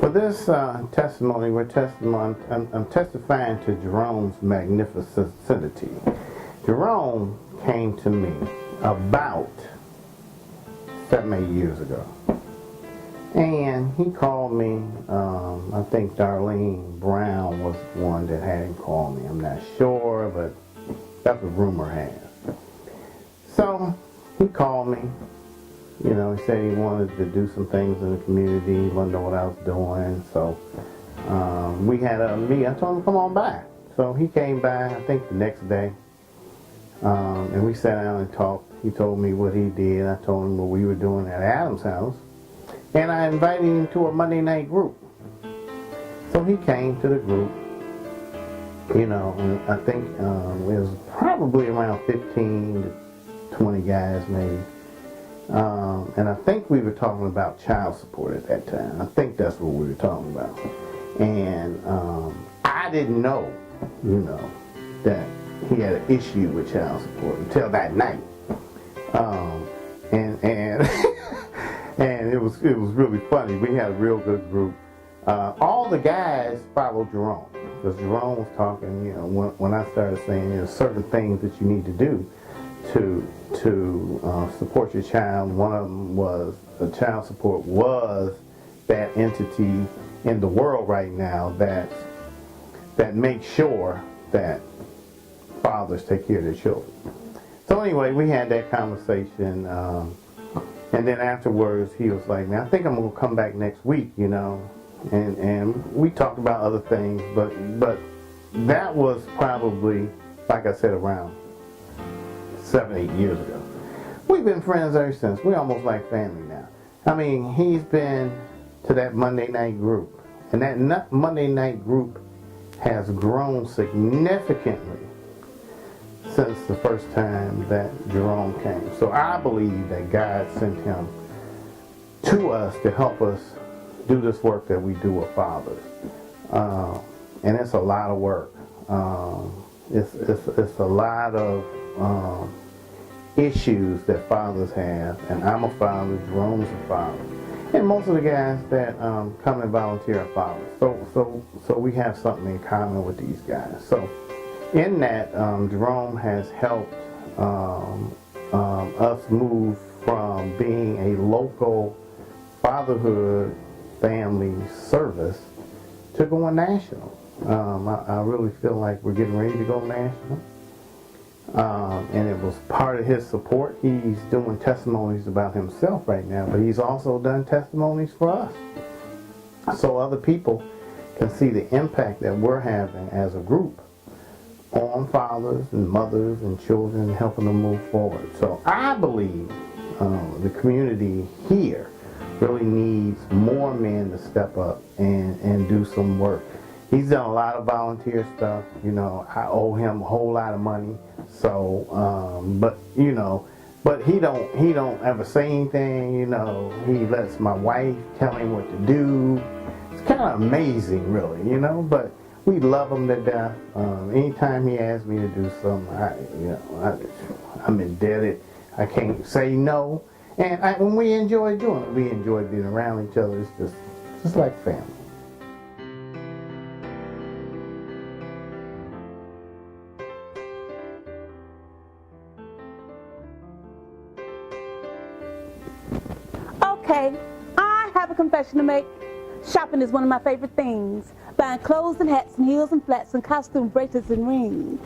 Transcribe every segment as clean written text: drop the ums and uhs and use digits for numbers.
For this testimony, I'm testifying to Jerome's magnificentity. Jerome came to me about 7, 8 years ago. And he called me, I think Darlene Brown was the one that had him call me. I'm not sure, but that's what rumor has. So he called me. You know, he said he wanted to do some things in the community. He wanted to know what I was doing. So we had a meeting. I told him to come on by. So he came by, I think the next day. And we sat down and talked. He told me what he did. I told him what we were doing at Adam's house. And I invited him to a Monday night group. So he came to the group. You know, and I think it was probably around 15 to 20 guys maybe. And I think we were talking about child support at that time. I think that's what we were talking about. And I didn't know, you know, that he had an issue with child support until that night. And it was really funny. We had a real good group. All the guys followed Jerome because Jerome was talking. You know, when I started saying there's certain things that you need to do to support your child. One of them was child support was that entity in the world right now that makes sure that fathers take care of their children. So anyway, we had that conversation, and then afterwards he was like, "Man, I think I'm gonna come back next week," you know, and we talked about other things, but that was probably, like I said, around 7, 8 years ago. We've been friends ever since. We're almost like family now. I mean, he's been to that Monday night group, and that Monday night group has grown significantly since the first time that Jerome came. So I believe that God sent him to us to help us do this work that we do with fathers. And it's a lot of work. It's a lot of issues that fathers have, and I'm a father, Jerome's a father, and most of the guys that come and volunteer are fathers. So we have something in common with these guys. So in that, Jerome has helped us move from being a local fatherhood family service to going national. I really feel like we're getting ready to go national. And it was part of his support. He's doing testimonies about himself right now, but he's also done testimonies for us. So other people can see the impact that we're having as a group on fathers and mothers and children, helping them move forward. So I believe the community here really needs more men to step up and do some work. He's done a lot of volunteer stuff. You know, I owe him a whole lot of money. So, but he don't ever say anything. You know, he lets my wife tell him what to do. It's kind of amazing, really. You know, but we love him to death. Anytime he asks me to do something, I'm indebted. I can't say no. And we enjoy doing it. We enjoy being around each other. It's just like family. Okay, I have a confession to make. Shopping is one of my favorite things. Buying clothes and hats and heels and flats and costume bracelets and rings.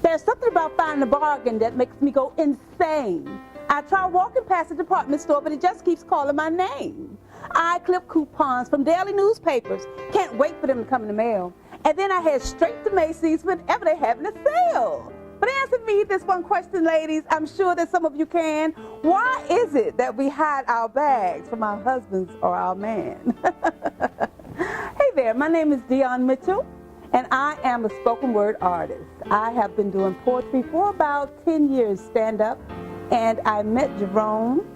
There's something about finding a bargain that makes me go insane. I try walking past the department store, but it just keeps calling my name. I clip coupons from daily newspapers. Can't wait for them to come in the mail. And then I head straight to Macy's whenever they're having a sale. But answer me this one question, ladies. I'm sure that some of you can. Why is it that we hide our bags from our husbands or our man? Hey there, my name is Deon Metoo, and I am a spoken word artist. I have been doing poetry for about 10 years, stand up, and I met Jerome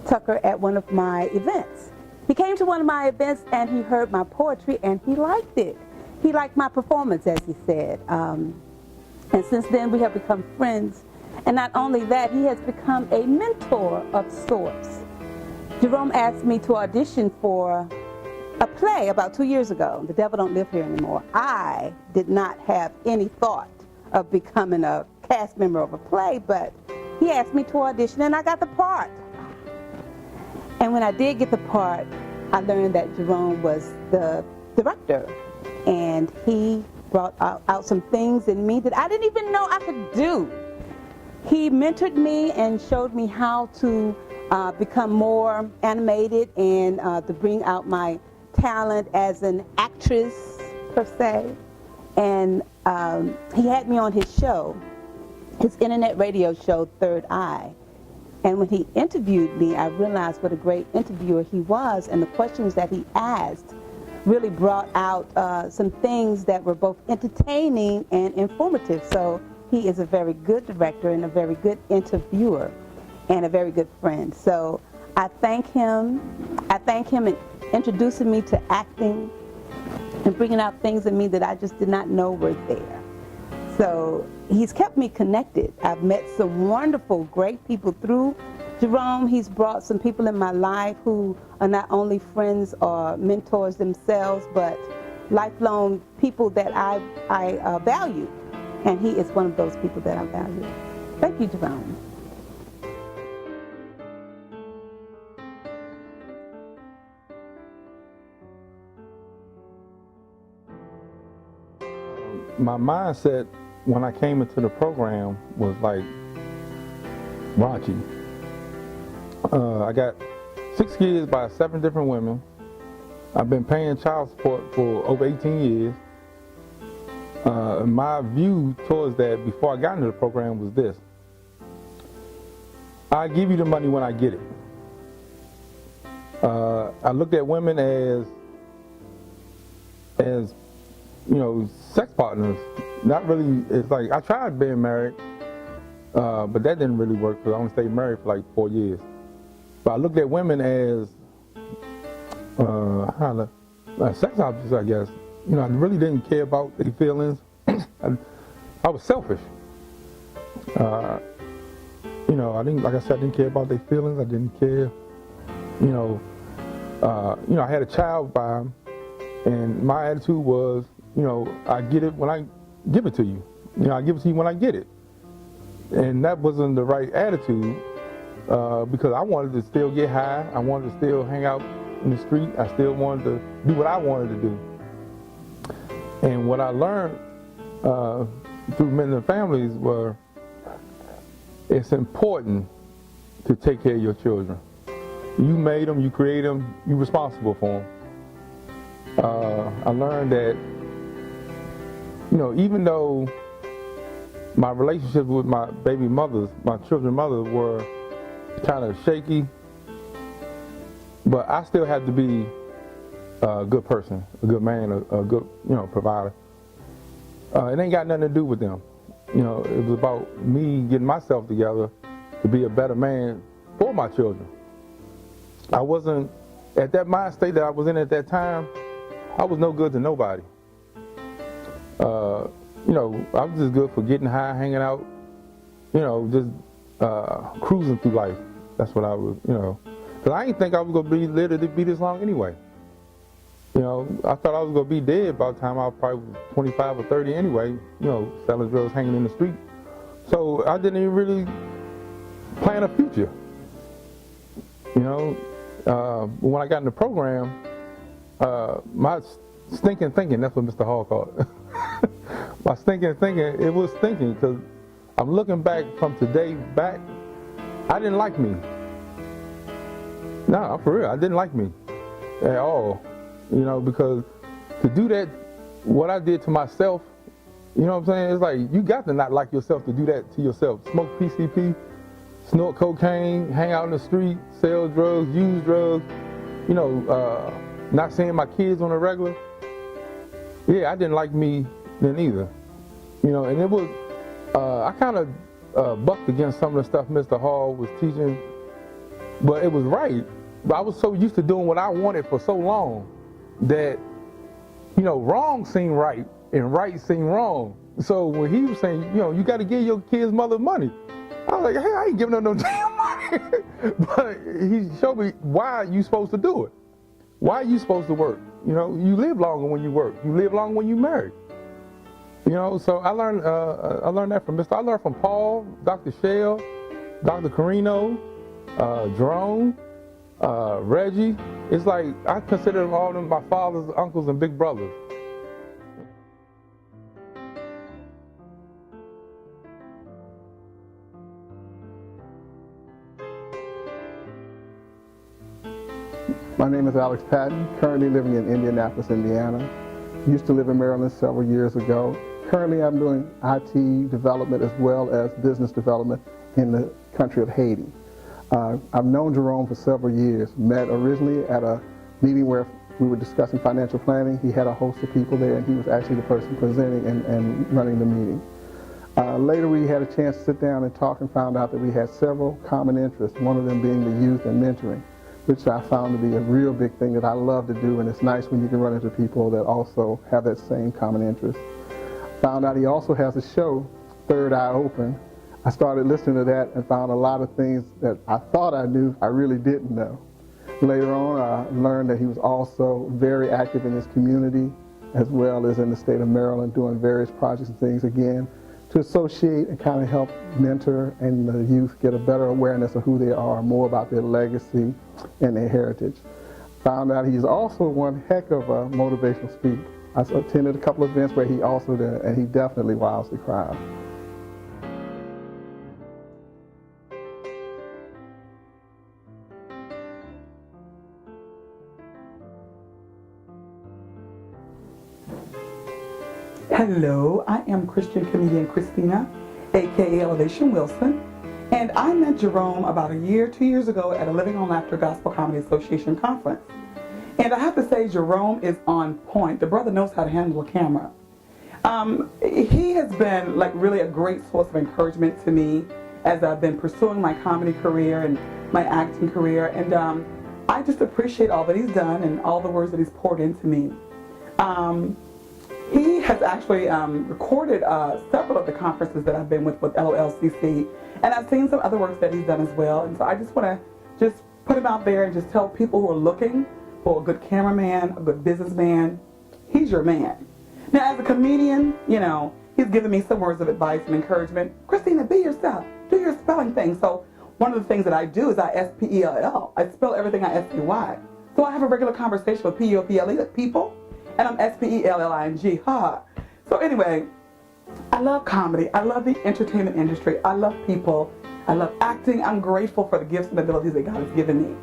Tucker at one of my events. He came to one of my events and he heard my poetry and he liked it. He liked my performance, as he said. And since then, we have become friends. And not only that, he has become a mentor of sorts. Jerome asked me to audition for a play about 2 years ago, The Devil Don't Live Here Anymore. I did not have any thought of becoming a cast member of a play, but he asked me to audition and I got the part. And when I did get the part, I learned that Jerome was the director, and he brought out some things in me that I didn't even know I could do. He mentored me and showed me how to become more animated and to bring out my talent as an actress, per se. And he had me on his show, his internet radio show, Third Eye. And when he interviewed me, I realized what a great interviewer he was, and the questions that he asked really brought out some things that were both entertaining and informative. So he is a very good director and a very good interviewer and a very good friend. So I thank him. I thank him in introducing me to acting and bringing out things in me that I just did not know were there. So he's kept me connected. I've met some wonderful, great people through Jerome. He's brought some people in my life who are not only friends or mentors themselves, but lifelong people that I value. And he is one of those people that I value. Thank you, Jerome. My mindset when I came into the program was like raunchy. I got 6 kids by 7 different women. I've been paying child support for over 18 years. My view towards that before I got into the program was this: I give you the money when I get it. I looked at women as you know, sex partners. Not really. It's like I tried being married, but that didn't really work because I only stayed married for like 4 years. But I looked at women as sex objects, I guess. You know, I really didn't care about their feelings. I was selfish. You know, I didn't, like I said, I didn't care about their feelings. I didn't care. You know, I had a child by them, and my attitude was, you know, I get it when I give it to you. You know, I give it to you when I get it. And that wasn't the right attitude because I wanted to still get high. I wanted to still hang out in the street. I still wanted to do what I wanted to do. And what I learned through Men and Families were it's important to take care of your children. You made them, you created them, you're responsible for them. I learned that, you know, even though my relationships with my baby mothers, my children's mothers, were kind of shaky, but I still had to be a good person, a good man, a good, you know, provider. It ain't got nothing to do with them. You know, it was about me getting myself together to be a better man for my children. I wasn't, at that mind state that I was in at that time, I was no good to nobody. You know, I was just good for getting high, hanging out, you know, just cruising through life. That's what I was, you know. Because I didn't think I was going to live to be this long anyway. You know, I thought I was going to be dead by the time I was probably 25 or 30 anyway, you know, selling drugs, hanging in the street. So I didn't even really plan a future. You know, when I got in the program, my stinking thinking, that's what Mr. Hall called it. My stinking thinking, it was thinking, because I'm looking back from today back, I didn't like me. No, for real, I didn't like me at all. You know, because to do that, what I did to myself, you know what I'm saying? It's like, you got to not like yourself to do that to yourself. Smoke PCP, snort cocaine, hang out in the street, sell drugs, use drugs, you know, not seeing my kids on a regular. Yeah, I didn't like me then either. You know, and it was, I kind of bucked against some of the stuff Mr. Hall was teaching, but it was right. But I was so used to doing what I wanted for so long that, you know, wrong seemed right and right seemed wrong. So when he was saying, you know, you got to give your kid's mother money, I was like, hey, I ain't giving her no damn money. But he showed me why you supposed to do it. Why are you supposed to work? You know, you live longer when you work. You live longer when you marry. You know, so I learned that from Mr. I learned from Paul, Dr. Shell, Dr. Carino, Jerome, Reggie. It's like I consider all of them my fathers, uncles, and big brothers. My name is Alex Patton, currently living in Indianapolis, Indiana. Used to live in Maryland several years ago. Currently I'm doing IT development as well as business development in the country of Haiti. I've known Jerome for several years. Met originally at a meeting where we were discussing financial planning. He had a host of people there and he was actually the person presenting and running the meeting. Later we had a chance to sit down and talk and found out that we had several common interests, one of them being the youth and mentoring, which I found to be a real big thing that I love to do, and it's nice when you can run into people that also have that same common interest. Found out he also has a show, Third Eye Open. I started listening to that and found a lot of things that I thought I knew, I really didn't know. Later on, I learned that he was also very active in his community, as well as in the state of Maryland, doing various projects and things, again, to associate and kind of help mentor and the youth get a better awareness of who they are, more about their legacy and their heritage. Found out he's also one heck of a motivational speaker. I attended a couple of events where he also did, and he definitely wows the crowd. Hello, I am Christian comedian Christina, aka Elevation Wilson, and I met Jerome about 2 years ago at a Living on Laughter Gospel Comedy Association conference. And I have to say, Jerome is on point. The brother knows how to handle a camera. He has been like really a great source of encouragement to me as I've been pursuing my comedy career and my acting career, and I just appreciate all that he's done and all the words that he's poured into me. He has actually recorded several of the conferences that I've been with LOLCC, and I've seen some other works that he's done as well. And so I just want to just put him out there and just tell people who are looking for a good cameraman, a good businessman, he's your man. Now, as a comedian, you know, he's given me some words of advice and encouragement. Christina, be yourself. Do your spelling thing. So one of the things that I do is I S-P-E-L-L. I spell everything I S-P-Y. So I have a regular conversation with P-O-P-L-E, like people. And I'm S-P-E-L-L-I-N-G, ha. So anyway, I love comedy. I love the entertainment industry. I love people. I love acting. I'm grateful for the gifts and abilities that God has given me.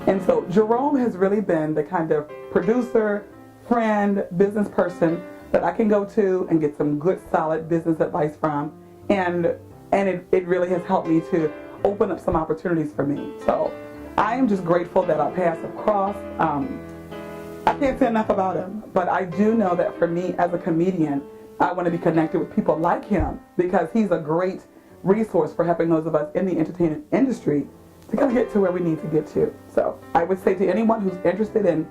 And so Jerome has really been the kind of producer, friend, business person that I can go to and get some good, solid business advice from. And it really has helped me to open up some opportunities for me. So I am just grateful that our paths have crossed. I can't say enough about him, but I do know that for me as a comedian, I want to be connected with people like him because he's a great resource for helping those of us in the entertainment industry to kind of get to where we need to get to. So I would say to anyone who's interested in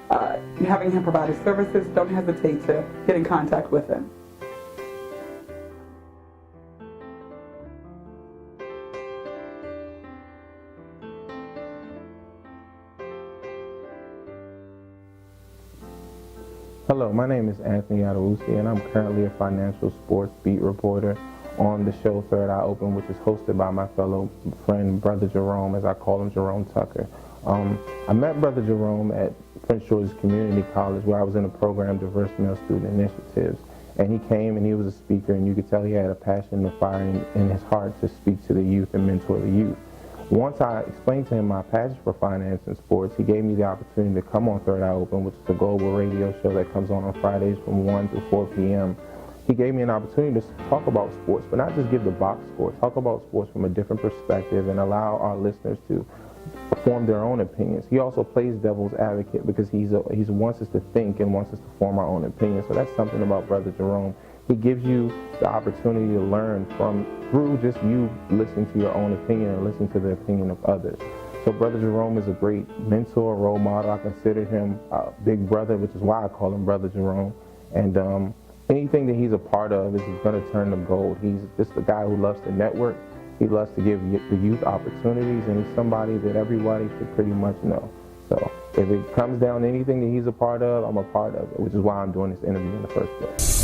having him provide his services, don't hesitate to get in contact with him. Hello, my name is Anthony Adewusi, and I'm currently a financial sports beat reporter on the show Third Eye Open, which is hosted by my fellow friend, Brother Jerome, as I call him, Jerome Tucker. I met Brother Jerome at Prince George's Community College, where I was in a program, Diverse Male Student Initiatives. And he came and he was a speaker, and you could tell he had a passion and a fire in his heart to speak to the youth and mentor the youth. Once I explained to him my passion for finance and sports, he gave me the opportunity to come on Third Eye Open, which is a global radio show that comes on Fridays from 1 to 4 p.m. He gave me an opportunity to talk about sports, but not just give the box score, talk about sports from a different perspective and allow our listeners to form their own opinions. He also plays devil's advocate because he wants us to think and wants us to form our own opinions. So that's something about Brother Jerome. He gives you the opportunity to learn through just you listening to your own opinion and listening to the opinion of others. So Brother Jerome is a great mentor, role model. I consider him a big brother, which is why I call him Brother Jerome. And anything that he's a part of is going to turn to gold. He's just a guy who loves to network. He loves to give the youth opportunities, and he's somebody that everybody should pretty much know. So if it comes down to anything that he's a part of, I'm a part of it, which is why I'm doing this interview in the first place.